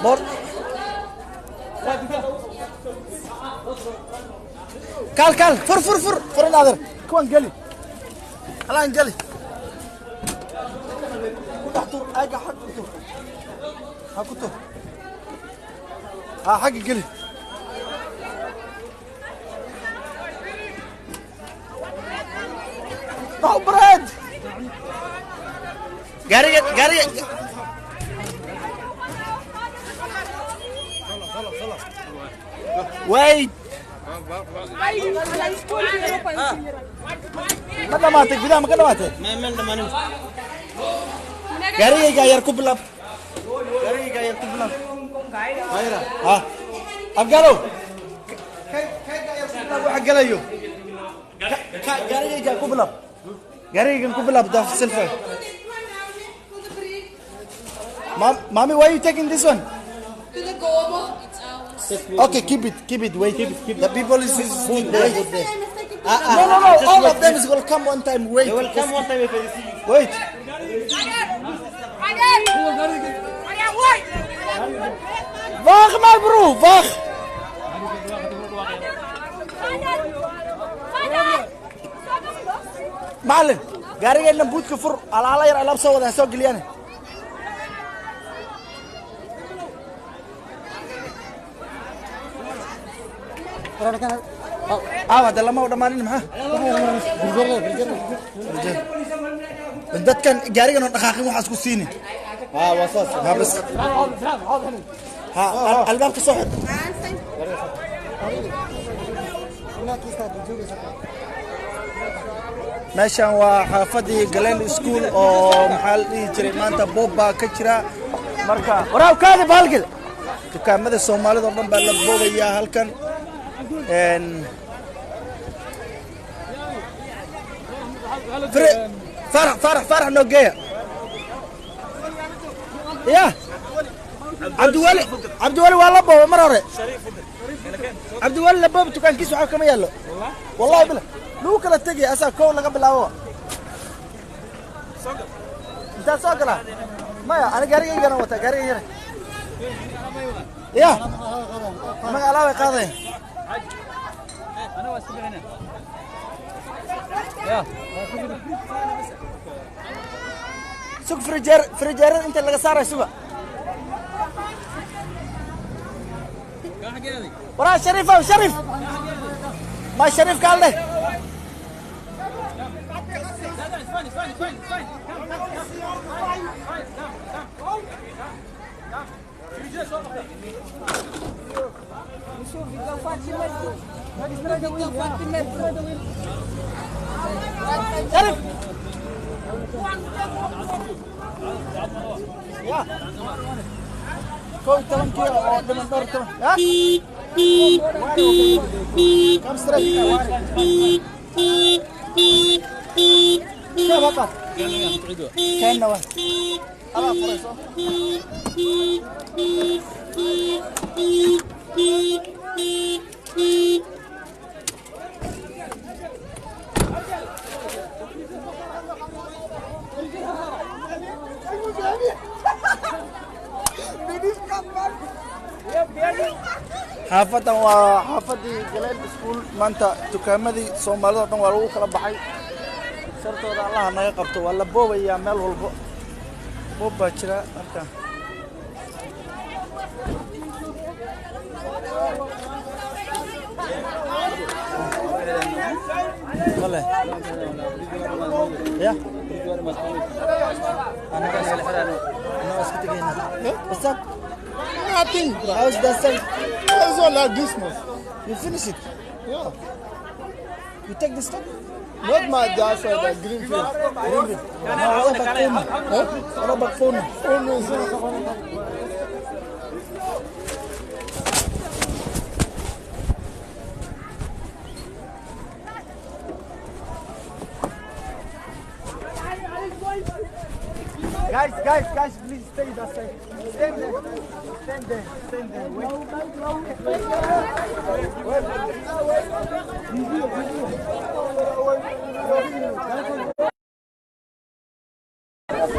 بور كال فر نادر كون قلي الان قلي كنتو اجا حقتو حقتو ها حق قلي طاو براد قاري ويت ما دماتك بلا ما دماتك ما قاري جاي يركب لاب قاري جاي يركب لاب غيره ها ابقالو كيف جاي يركب لاب وحق ليو قاري جاي يركب لاب قاري يركب لاب ده في السلفه Mommy, why are you taking this one? To the gobo. It's ours. Okay, keep it, wait. Keep it. The people is food there. No. All of them is gonna come one time. Wait. They will come one time if they see you. Wait. Wacht maar, bro. Wacht. معلم قاري لنا بوت كفر على ير على بسوده سوق ليانه هذا لما ودمانين maxaa dadkan gaarigan oo dhaqaaqin waxaas ku siinin wasaas bas albaabka soo xir meeshan waa xaafadii Glen School oo maxaa la dhihi jiray maanta booba ka jira marka waraaw kaadi baalgel dukaamada Soomaalida oo dhan baa la boobaya halkan فرح نوجيه يا عبد الولي والله بابا مرة عبد الولي لبابا تكان كيسو حكم يالله والله بلا لو كلا تجي أسا كون لقى بالهوا أنت ساقلا ما يا أنا قاري أنا وتا قاري يا ما علاوة قاضي أنا واسبي هنا يا سوق فريجر انت اللي صار سوق ورا شريف ما شريف قال له شريف يا كوي تمام كيلو أو دم دور تمام ها كم سرعة كم هذا كم نوع أنا فريسو xaafadan waa xaafadii Glen School maanta dukaamadii Soomaalida dhan waa lagu kala baxay shartooda Allah naga qabto waa la boobaya meel walba booba jira marka wala ya أنا أسكت هنا بس nothing. How's that sound? It's all like this, man. You finish it? Yeah. You take the stuff? Not my dad said that green field. No, what about phone? Huh? What about phone? Phone is Guys, please stay that side. Stand there. Wait.